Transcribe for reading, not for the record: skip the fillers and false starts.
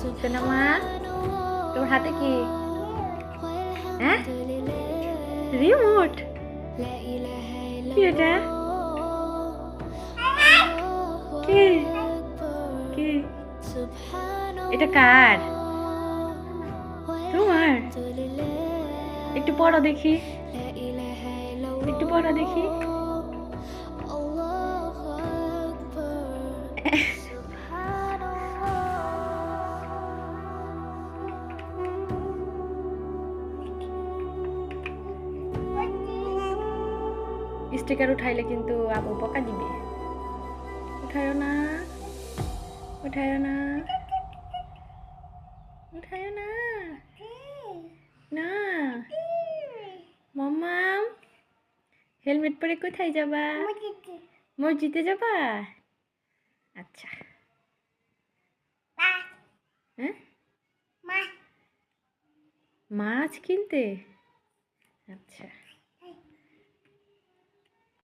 সোনা মা, তোর হাতে কি? হ্যাঁ, রিমোট? কি এটা? কি কি এটা কার? তোমার? একটু পড়ো দেখি, একটু পড়ো দেখি। স্টিকার উঠাইলে কিন্তু আবু বকা দিবে। উঠায়ও না, উঠায়ও না, উঠায়ও না, না। মাম্মাম, হেলমেট পরে কোথায় যাবা? মসজিদে যাবা? আচ্ছা। হ্যাঁ, মাছ কিনতে? আচ্ছা।